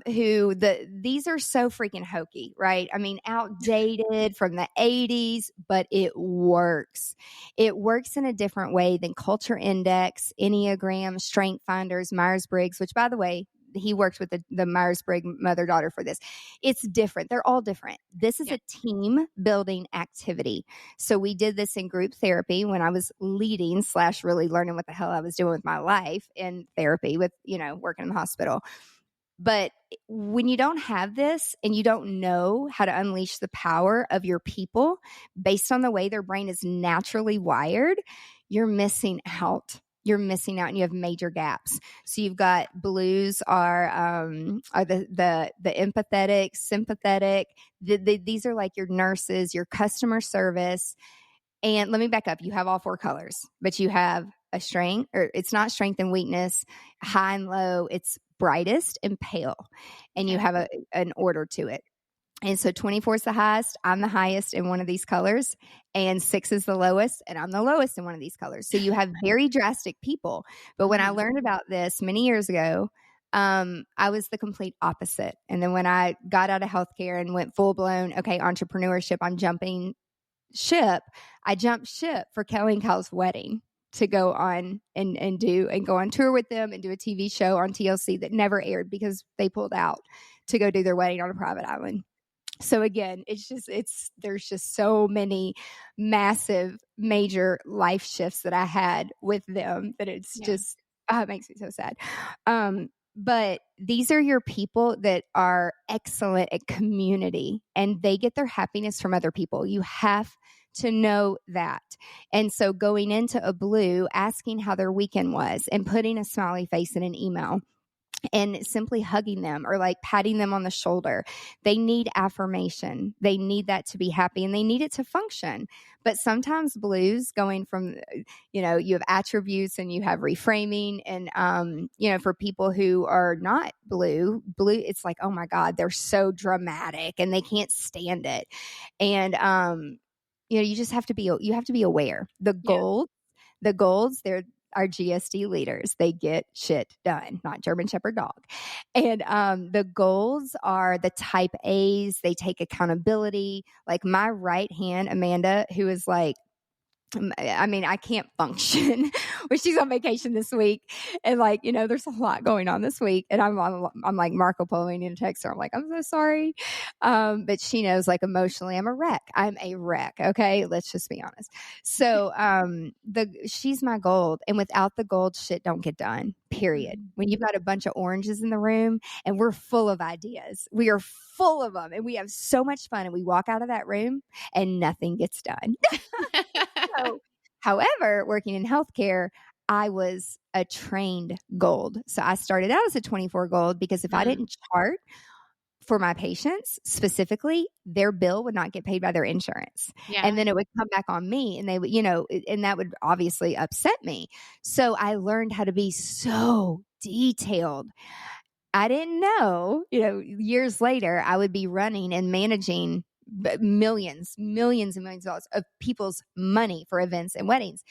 These are so freaking hokey, right? I mean, outdated from the 80s, but it works. It works in a different way than Culture Index, Enneagram, Strength Finders, Myers-Briggs, which by the way, he worked with the Myers-Briggs mother-daughter for this. It's different. They're all different. This is a team building activity. So we did this in group therapy when I was leading / really learning what the hell I was doing with my life in therapy with, working in the hospital. But when you don't have this and you don't know how to unleash the power of your people based on the way their brain is naturally wired, you're missing out. You're missing out and you have major gaps. So you've got blues are the empathetic, sympathetic. These are like your nurses, your customer service. And let me back up. You have all 4 colors, but you have a strength, or it's not strength and weakness, high and low. It's brightest and pale. And you have an order to it. And so 24 is the highest. I'm the highest in one of these colors. And 6 is the lowest. And I'm the lowest in one of these colors. So you have very drastic people. But when I learned about this many years ago, I was the complete opposite. And then when I got out of healthcare and went full blown, entrepreneurship, I'm jumping ship. I jumped ship for Kelly and Kyle's wedding to go on and go on tour with them and do a TV show on TLC that never aired because they pulled out to go do their wedding on a private island. So again, there's just so many massive, major life shifts that I had with them that it's just, it makes me so sad. But these are your people that are excellent at community and they get their happiness from other people. You have to know that. And so going into a blue, asking how their weekend was and putting a smiley face in an email and simply hugging them or like patting them on the shoulder. They need affirmation. They need that to be happy and they need it to function. But sometimes blues going from, you have attributes and you have reframing and, for people who are not blue, it's like, oh my God, they're so dramatic and they can't stand it. And, you just have to be aware. The golds, our GSD leaders. They get shit done, not German Shepherd dog. And the golds are the type A's. They take accountability. Like my right hand, Amanda, who is like, I mean, I can't function when she's on vacation this week. And like, there's a lot going on this week. And I'm like Marco Poloing in a text her. I'm like, I'm so sorry. But she knows like emotionally, I'm a wreck. I'm a wreck. Okay. Let's just be honest. So, she's my gold, and without the gold, shit don't get done, period. When you've got a bunch of oranges in the room and we're full of ideas, we are full of them and we have so much fun, and we walk out of that room and nothing gets done. So, however, working in healthcare, I was a trained gold. So I started out as a 24 gold because if I didn't chart for my patients specifically, their bill would not get paid by their insurance. Yeah. And then it would come back on me, and they would, and that would obviously upset me. So I learned how to be so detailed. I didn't know, years later, I would be running and managing millions and millions of dollars of people's money for events and weddings.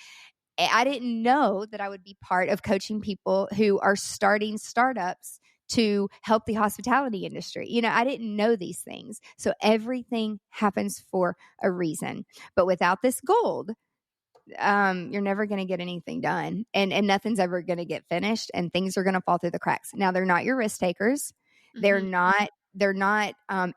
I didn't know that I would be part of coaching people who are starting startups to help the hospitality industry. I didn't know these things. So everything happens for a reason. But without this gold, you're never going to get anything done, and nothing's ever going to get finished, and things are going to fall through the cracks. Now, they're not your risk takers. They're not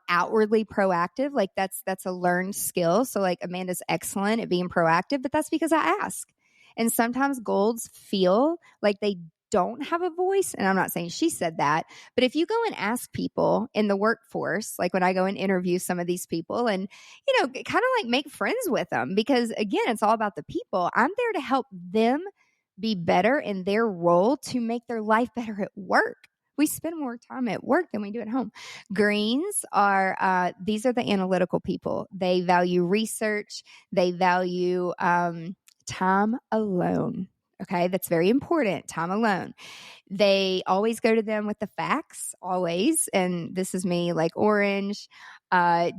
outwardly proactive. Like that's a learned skill. So like Amanda's excellent at being proactive, but that's because I ask. And sometimes golds feel like they don't have a voice. And I'm not saying she said that, but if you go and ask people in the workforce, like when I go and interview some of these people and, kind of like make friends with them, because again, it's all about the people. I'm there to help them be better in their role to make their life better at work. We spend more time at work than we do at home. Greens are, these are the analytical people. They value research. They value time alone. Okay, that's very important. Time alone. They always go to them with the facts, always. And this is me, like orange.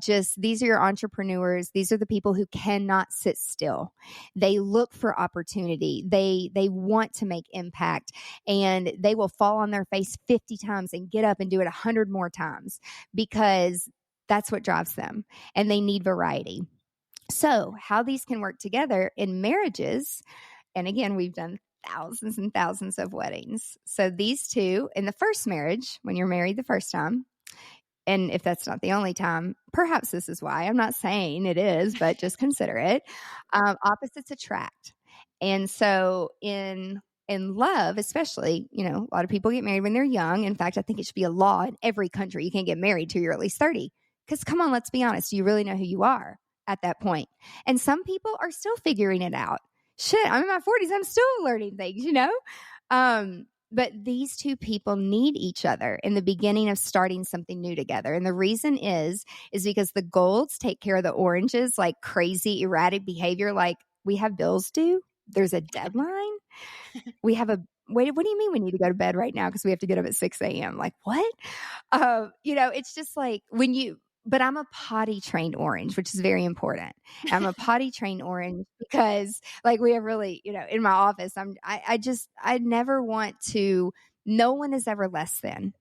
Just these are your entrepreneurs. These are the people who cannot sit still. They look for opportunity. They want to make impact, and they will fall on their face 50 times and get up and do it 100 more times because that's what drives them. And they need variety. So how these can work together in marriages. And again, we've done thousands and thousands of weddings. So these two in the first marriage, when you're married the first time, and if that's not the only time, perhaps this is why. I'm not saying it is, but just consider it. Opposites attract. And so in love, especially, a lot of people get married when they're young. In fact, I think it should be a law in every country. You can't get married till you're at least 30. Because come on, let's be honest. Do you really know who you are at that point? And some people are still figuring it out. Shit, I'm in my 40s. I'm still learning things, But these two people need each other in the beginning of starting something new together. And the reason is because the golds take care of the oranges, like crazy, erratic behavior. Like we have bills due. There's a deadline. We have wait, what do you mean we need to go to bed right now? Because we have to get up at 6 a.m. Like what? It's just like but I'm a potty trained orange, which is very important. I'm a potty trained orange because like we have really, in my office, I never want to, no one is ever less than.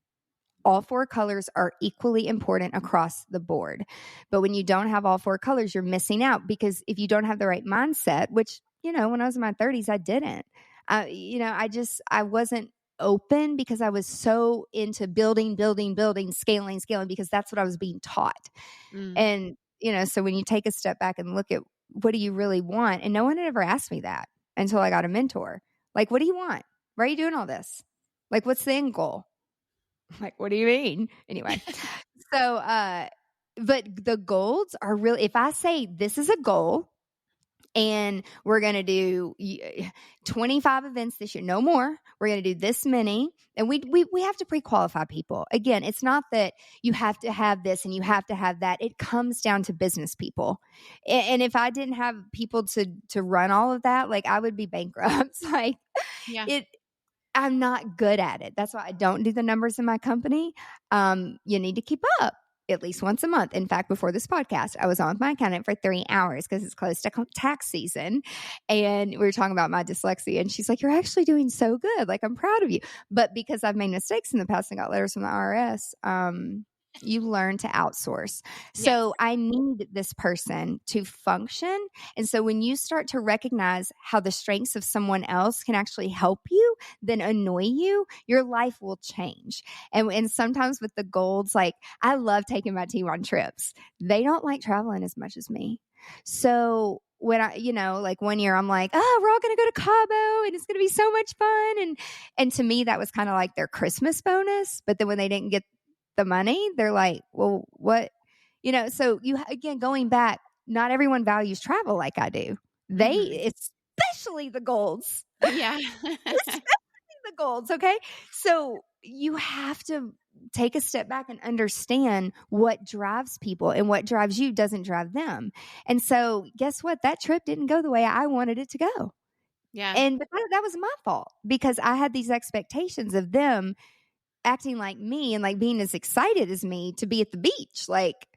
All four colors are equally important across the board. But when you don't have all four colors, you're missing out, because if you don't have the right mindset, which, when I was in my 30s, I didn't, I wasn't open because I was so into building, scaling, because that's what I was being taught. And, so when you take a step back and look at what do you really want? And no one had ever asked me that until I got a mentor. Like, what do you want? Why are you doing all this? Like, what's the end goal? I'm like, what do you mean? Anyway, so, but the goals are really, if I say this is a goal, and we're going to do 25 events this year, no more. We're going to do this many. And we have to pre-qualify people. Again, it's not that you have to have this and you have to have that. It comes down to business people. And if I didn't have people to run all of that, like I would be bankrupt. Like I'm not good at it. That's why I don't do the numbers in my company. You need to keep up. at least once a month. In fact, before this podcast, I was on with my accountant for 3 hours because it's close to tax season. And we were talking about my dyslexia. And she's like, you're actually doing so good. Like, I'm proud of you. But because I've made mistakes in the past and got letters from the IRS, you learn to outsource. Yes. So I need this person to function. And so when you start to recognize how the strengths of someone else can actually help you, then annoy you, your life will change. And sometimes with the Golds, like, I love taking my team on trips. They don't like traveling as much as me. So when I, like one year I'm like, oh, we're all going to go to Cabo and it's going to be so much fun. And to me, that was kind of like their Christmas bonus. But then when they didn't get the money, they're like, well, what, so again, going back, not everyone values travel like I do. Especially the Golds. Yeah. Especially the Golds. Okay. So you have to take a step back and understand what drives people, and what drives you doesn't drive them. And so guess what? That trip didn't go the way I wanted it to go. Yeah. And that was my fault, because I had these expectations of them acting like me and like being as excited as me to be at the beach. Like,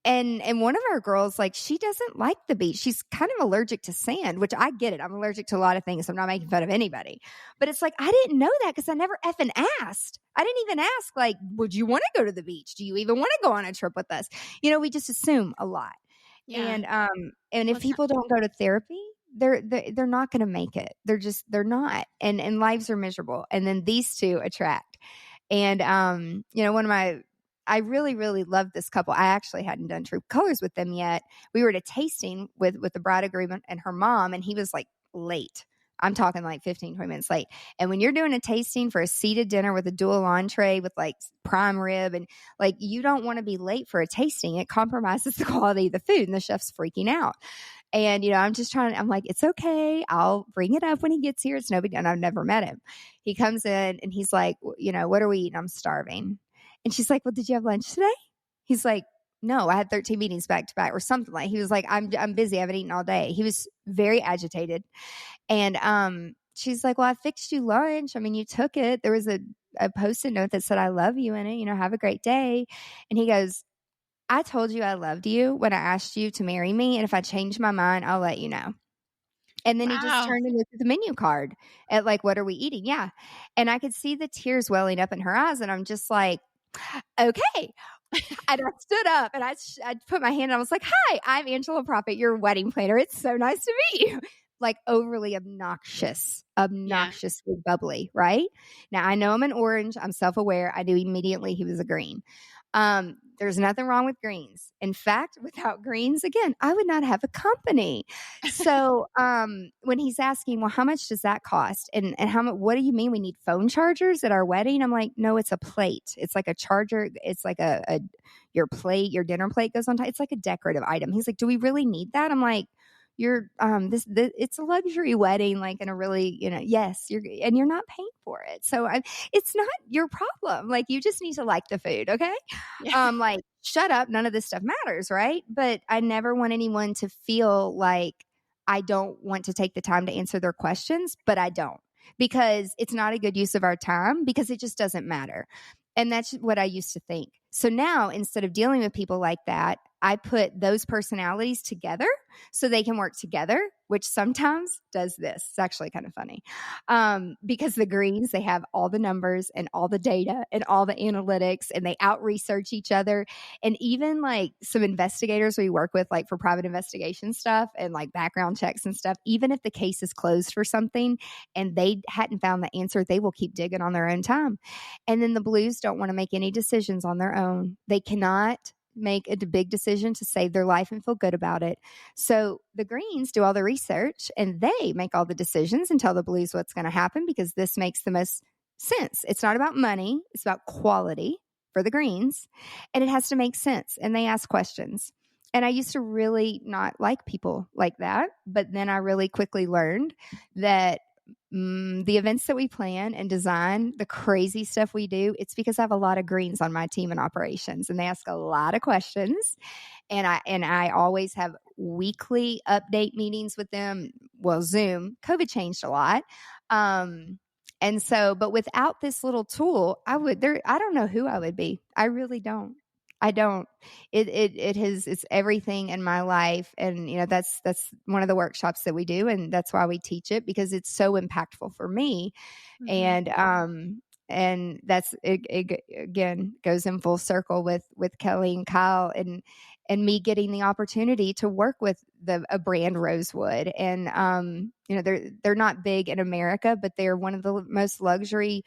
and one of our girls, like, she doesn't like the beach. She's kind of allergic to sand, which I get it. I'm allergic to a lot of things. So I'm not making fun of anybody, but it's like, I didn't know that because I never effing asked. I didn't even ask, like, would you want to go to the beach? Do you even want to go on a trip with us? We just assume a lot. Yeah. And if people don't go to therapy, they're not going to make it. They're not. And lives are miserable. And then these two attract. And, I really, really loved this couple. I actually hadn't done True Colors with them yet. We were at a tasting with the bridegroom and her mom, and he was like late. I'm talking like 15, 20 minutes late. And when you're doing a tasting for a seated dinner with a dual entree with like prime rib, and like, you don't want to be late for a tasting. It compromises the quality of the food, and the chef's freaking out. And, I'm like, it's okay. I'll bring it up when he gets here. It's no big deal. And I've never met him. He comes in and he's like, what are we eating? I'm starving. And she's like, well, did you have lunch today? He's like, no, I had 13 meetings back to back or something. Like, he was like, I'm busy. I haven't eaten all day. He was very agitated. And she's like, well, I fixed you lunch. I mean, you took it. There was a Post-it note that said, I love you in it. Have a great day. And he goes, I told you I loved you when I asked you to marry me. And if I change my mind, I'll let you know. And then he just turned and looked at the menu card at like, what are we eating? Yeah. And I could see the tears welling up in her eyes. And I'm just like, okay. And I stood up and I put my hand and I was like, hi, I'm Angela Proffitt, your wedding planner. It's so nice to meet you. Like, overly obnoxiously bubbly, right? Now, I know I'm an orange. I'm self-aware. I knew immediately he was a green. There's nothing wrong with greens. In fact, without greens, again, I would not have a company. So when he's asking, well, how much does that cost? And how much, what do you mean we need phone chargers at our wedding? I'm like, no, it's a plate. It's like a charger. It's like your plate, your dinner plate goes on top. It's like a decorative item. He's like, do we really need that? I'm like, it's a luxury wedding, like, in a really, yes, you're not paying for it. So it's not your problem. Like, you just need to like the food. Okay. Yeah. Like, shut up. None of this stuff matters. Right. But I never want anyone to feel like I don't want to take the time to answer their questions, but I don't, because it's not a good use of our time, because it just doesn't matter. And that's what I used to think. So now, instead of dealing with people like that, I put those personalities together so they can work together, which sometimes does this. It's actually kind of funny because the greens, they have all the numbers and all the data and all the analytics, and they out-research each other. And even like some investigators we work with, like for private investigation stuff and like background checks and stuff, even if the case is closed for something and they hadn't found the answer, they will keep digging on their own time. And then the blues don't want to make any decisions on their own. They cannot make a big decision to save their life and feel good about it. So the greens do all the research and they make all the decisions and tell the blues what's going to happen, because this makes the most sense. It's not about money. It's about quality for the greens, and it has to make sense. And they ask questions. And I used to really not like people like that. But then I really quickly learned that the events that we plan and design, the crazy stuff we do, it's because I have a lot of greens on my team in operations, and they ask a lot of questions. And I always have weekly update meetings with them. Well, Zoom, COVID changed a lot. And so, but without this little tool, I don't know who I would be. I really don't. I don't. It's everything in my life, and that's one of the workshops that we do, and that's why we teach it, because it's so impactful for me. Mm-hmm. And that's it again goes in full circle with Kelly and Kyle, and me getting the opportunity to work with a brand, Rosewood. And they're not big in America, but they're one of the most luxury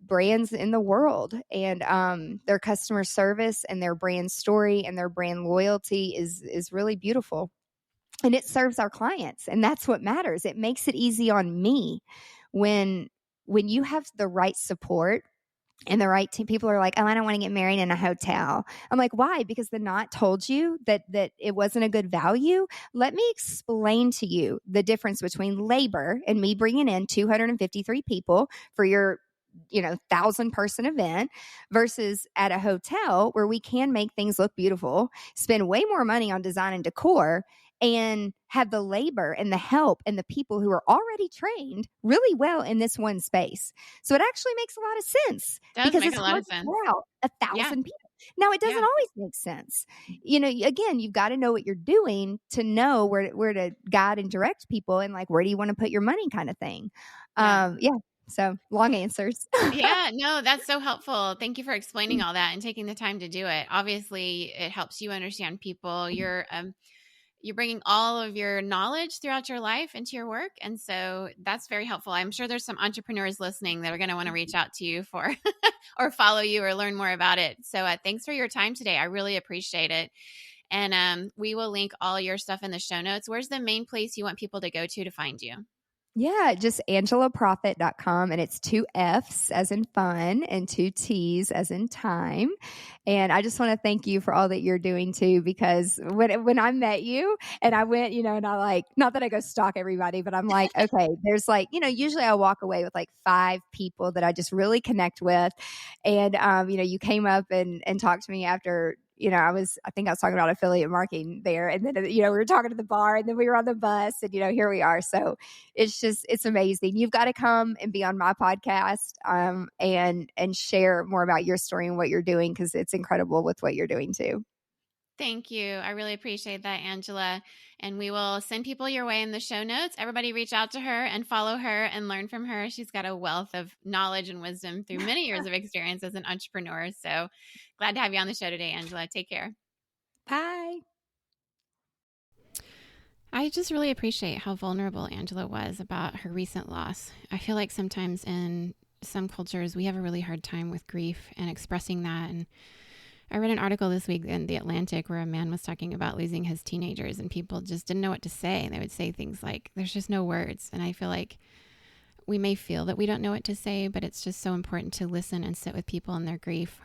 brands in the world. And their customer service and their brand story and their brand loyalty is really beautiful, and it serves our clients, and that's what matters. It makes it easy on me when you have the right support and the right team. People are like, oh, I don't want to get married in a hotel. I'm like, why? Because the knot told you that it wasn't a good value. Let me explain to you the difference between labor and me bringing in 253 people for your 1,000-person event versus at a hotel where we can make things look beautiful, spend way more money on design and decor, and have the labor and the help and the people who are already trained really well in this one space. So it actually makes a lot of sense, Does because make it's a lot hard of to sense. throw out a Yeah. thousand people. Now, it doesn't Yeah. always make sense. Again, you've got to know what you're doing to know where to guide and direct people, and like, where do you want to put your money, kind of thing. Yeah. Yeah. So long answers. Yeah, no, that's so helpful. Thank you for explaining all that and taking the time to do it. Obviously, it helps you understand people. You're bringing all of your knowledge throughout your life into your work, and so that's very helpful. I'm sure there's some entrepreneurs listening that are going to want to reach out to you for or follow you or learn more about it. So, thanks for your time today. I really appreciate it. And we will link all your stuff in the show notes. Where's the main place you want people to go to find you? Yeah, just angelaproffitt.com, and it's 2 F's as in fun and 2 T's as in time. And I just want to thank you for all that you're doing too, because when I met you and I went, and I like, not that I go stalk everybody, but I'm like, okay, there's like, usually I walk away with like 5 people that I just really connect with. And you came up and talked to me after, I think I was talking about affiliate marketing there. And then, we were talking to the bar, and then we were on the bus, and, here we are. So it's amazing. You've got to come and be on my podcast, and share more about your story and what you're doing, because it's incredible with what you're doing too. Thank you. I really appreciate that, Angela. And we will send people your way in the show notes. Everybody reach out to her and follow her and learn from her. She's got a wealth of knowledge and wisdom through many years of experience as an entrepreneur. So glad to have you on the show today, Angela. Take care. Bye. I just really appreciate how vulnerable Angela was about her recent loss. I feel like sometimes in some cultures, we have a really hard time with grief and expressing that. And I read an article this week in The Atlantic where a man was talking about losing his teenagers, and people just didn't know what to say. And they would say things like, there's just no words. And I feel like we may feel that we don't know what to say, but it's just so important to listen and sit with people in their grief.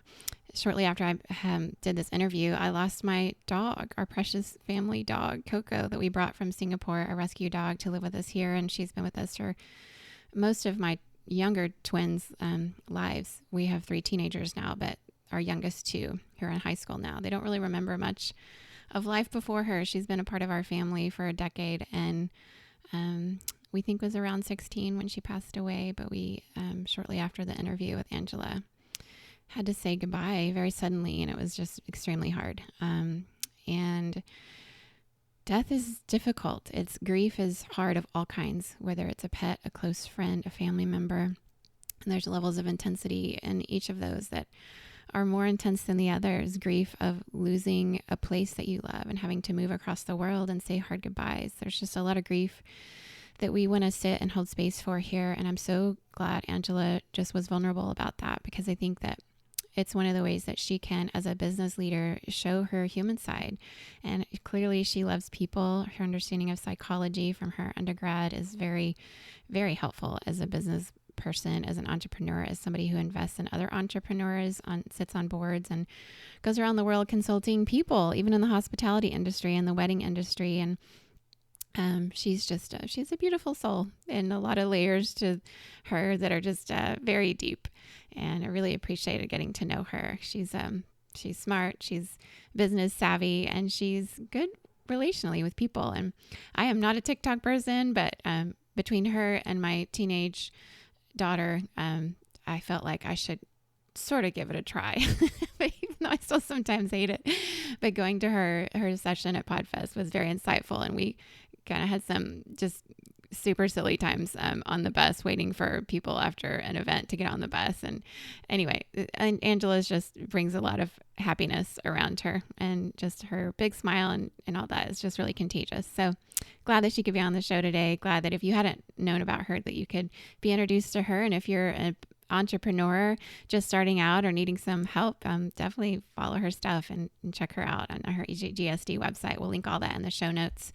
Shortly after I did this interview, I lost my dog, our precious family dog, Coco, that we brought from Singapore, a rescue dog, to live with us here. And she's been with us for most of my younger twins' lives. We have 3 teenagers now, but our youngest 2 who are in high school now, they don't really remember much of life before her. She's been a part of our family for a decade, and we think was around 16 when she passed away. But we, shortly after the interview with Angela, had to say goodbye very suddenly, and it was just extremely hard. And death is difficult. Grief is hard of all kinds, whether it's a pet, a close friend, a family member. And there's levels of intensity in each of those that are more intense than the others. Grief of losing a place that you love and having to move across the world and say hard goodbyes. There's just a lot of grief that we want to sit and hold space for here. And I'm so glad Angela just was vulnerable about that, because I think that it's one of the ways that she can, as a business leader, show her human side. And clearly she loves people. Her understanding of psychology from her undergrad is very, very helpful as a business person, as an entrepreneur, as somebody who invests in other entrepreneurs, sits on boards and goes around the world consulting people, even in the hospitality industry and the wedding industry. And she's a beautiful soul, and a lot of layers to her that are just very deep. And I really appreciated getting to know her. She's smart, she's business savvy, and she's good relationally with people. And I am not a TikTok person, but between her and my teenage daughter, I felt like I should sort of give it a try. though I still sometimes hate it. But going to her session at Podfest was very insightful, and we kind of had some just super silly times on the bus waiting for people after an event to get on the bus. And anyway, and Angela just brings a lot of happiness around her, and just her big smile and all that is just really contagious. So glad that she could be on the show today. Glad that if you hadn't known about her, that you could be introduced to her. And if you're an entrepreneur just starting out or needing some help, definitely follow her stuff and check her out on her GSD website. We'll link all that in the show notes.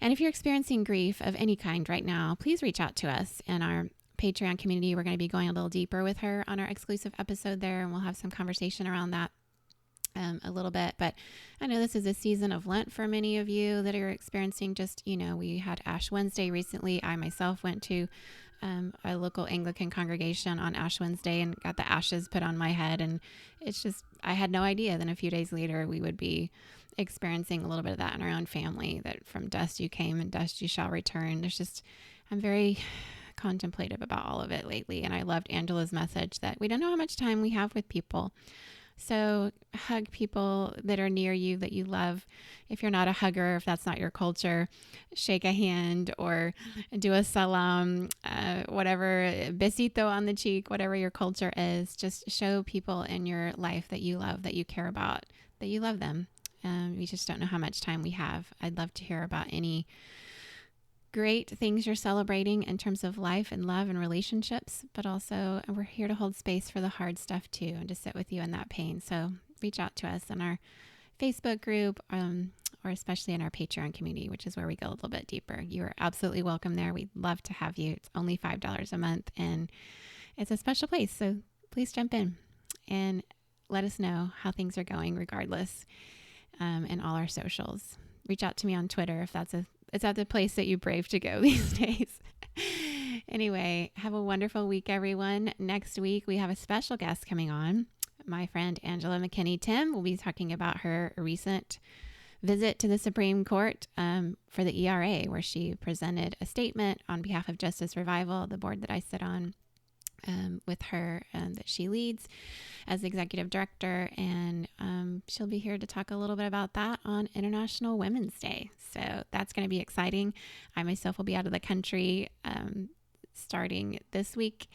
And if you're experiencing grief of any kind right now, please reach out to us in our Patreon community. We're going to be going a little deeper with her on our exclusive episode there, and we'll have some conversation around that a little bit. But I know this is a season of Lent for many of you that are experiencing just, we had Ash Wednesday recently. I myself went to a local Anglican congregation on Ash Wednesday and got the ashes put on my head. And it's just, I had no idea. Then a few days later, we would be experiencing a little bit of that in our own family, that from dust you came and dust you shall return. There's just, I'm very contemplative about all of it lately. And I loved Angela's message that we don't know how much time we have with people. So hug people that are near you that you love. If you're not a hugger, if that's not your culture, shake a hand or do a salam, whatever, besito on the cheek, whatever your culture is. Just show people in your life that you love, that you care about, that you love them. We just don't know how much time we have. I'd love to hear about any great things you're celebrating in terms of life and love and relationships, but also we're here to hold space for the hard stuff too, and to sit with you in that pain. So reach out to us in our Facebook group, or especially in our Patreon community, which is where we go a little bit deeper. You are absolutely welcome there. We'd love to have you. It's only $5 a month, and it's a special place. So please jump in and let us know how things are going regardless, in all our socials. Reach out to me on Twitter if it's at the place that you brave to go these days. Anyway, have a wonderful week, everyone. Next week, we have a special guest coming on. My friend Angela McKinney-Tim will be talking about her recent visit to the Supreme Court for the ERA, where she presented a statement on behalf of Justice Revival, the board that I sit on, with her, that she leads as executive director. And she'll be here to talk a little bit about that on International Women's Day. So that's going to be exciting. I myself will be out of the country starting this week,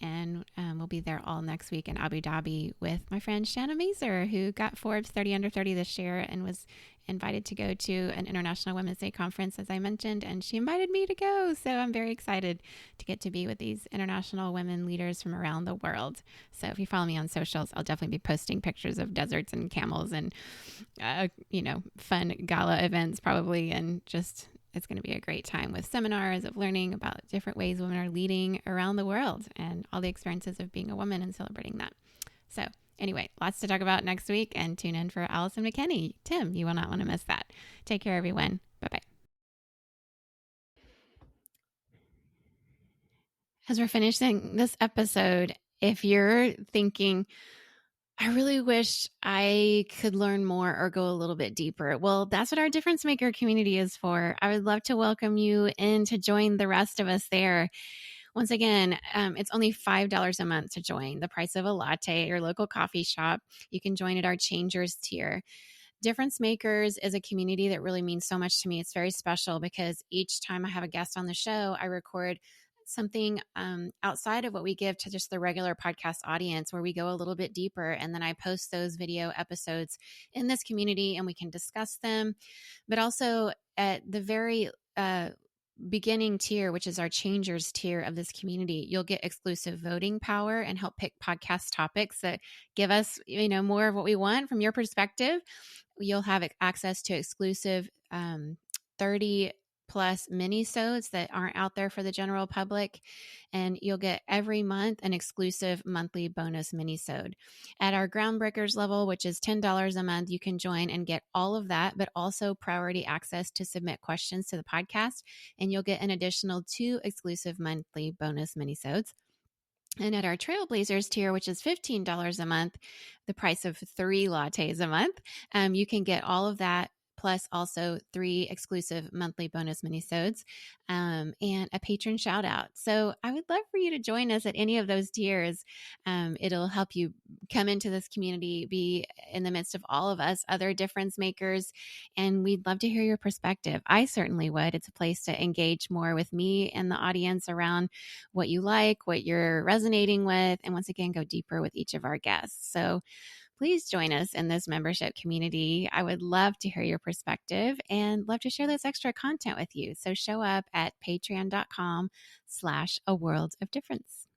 and we'll be there all next week in Abu Dhabi with my friend Shanna Mazer, who got Forbes 30 Under 30 this year and was invited to go to an International Women's Day conference, as I mentioned, and she invited me to go. So I'm very excited to get to be with these international women leaders from around the world. So if you follow me on socials, I'll definitely be posting pictures of deserts and camels and, fun gala events probably. And just, it's going to be a great time with seminars of learning about different ways women are leading around the world and all the experiences of being a woman and celebrating that. So anyway, lots to talk about next week, and tune in for Allison McKinney. Tim, you will not want to miss that. Take care, everyone. Bye-bye. As we're finishing this episode, if you're thinking, I really wish I could learn more or go a little bit deeper, well, that's what our Difference Maker community is for. I would love to welcome you in to join the rest of us there. Once again, it's only $5 a month to join, the price of a latte at your local coffee shop. You can join at our Changers tier. Difference Makers is a community that really means so much to me. It's very special because each time I have a guest on the show, I record something outside of what we give to just the regular podcast audience, where we go a little bit deeper. And then I post those video episodes in this community and we can discuss them. But also at the very beginning tier, which is our Changers tier of this community, you'll get exclusive voting power and help pick podcast topics that give us, more of what we want from your perspective. You'll have access to exclusive 30 plus mini-sodes that aren't out there for the general public. And you'll get every month an exclusive monthly bonus mini-sode. At our Groundbreakers level, which is $10 a month, you can join and get all of that, but also priority access to submit questions to the podcast. And you'll get an additional 2 exclusive monthly bonus mini-sodes. And at our Trailblazers tier, which is $15 a month, the price of 3 lattes a month, you can get all of that plus also 3 exclusive monthly bonus minisodes, and a patron shout out. So I would love for you to join us at any of those tiers. It'll help you come into this community, be in the midst of all of us, other difference makers, and we'd love to hear your perspective. I certainly would. It's a place to engage more with me and the audience around what you like, what you're resonating with, and once again, go deeper with each of our guests. So please join us in this membership community. I would love to hear your perspective and love to share this extra content with you. So show up at patreon.com/a world of difference.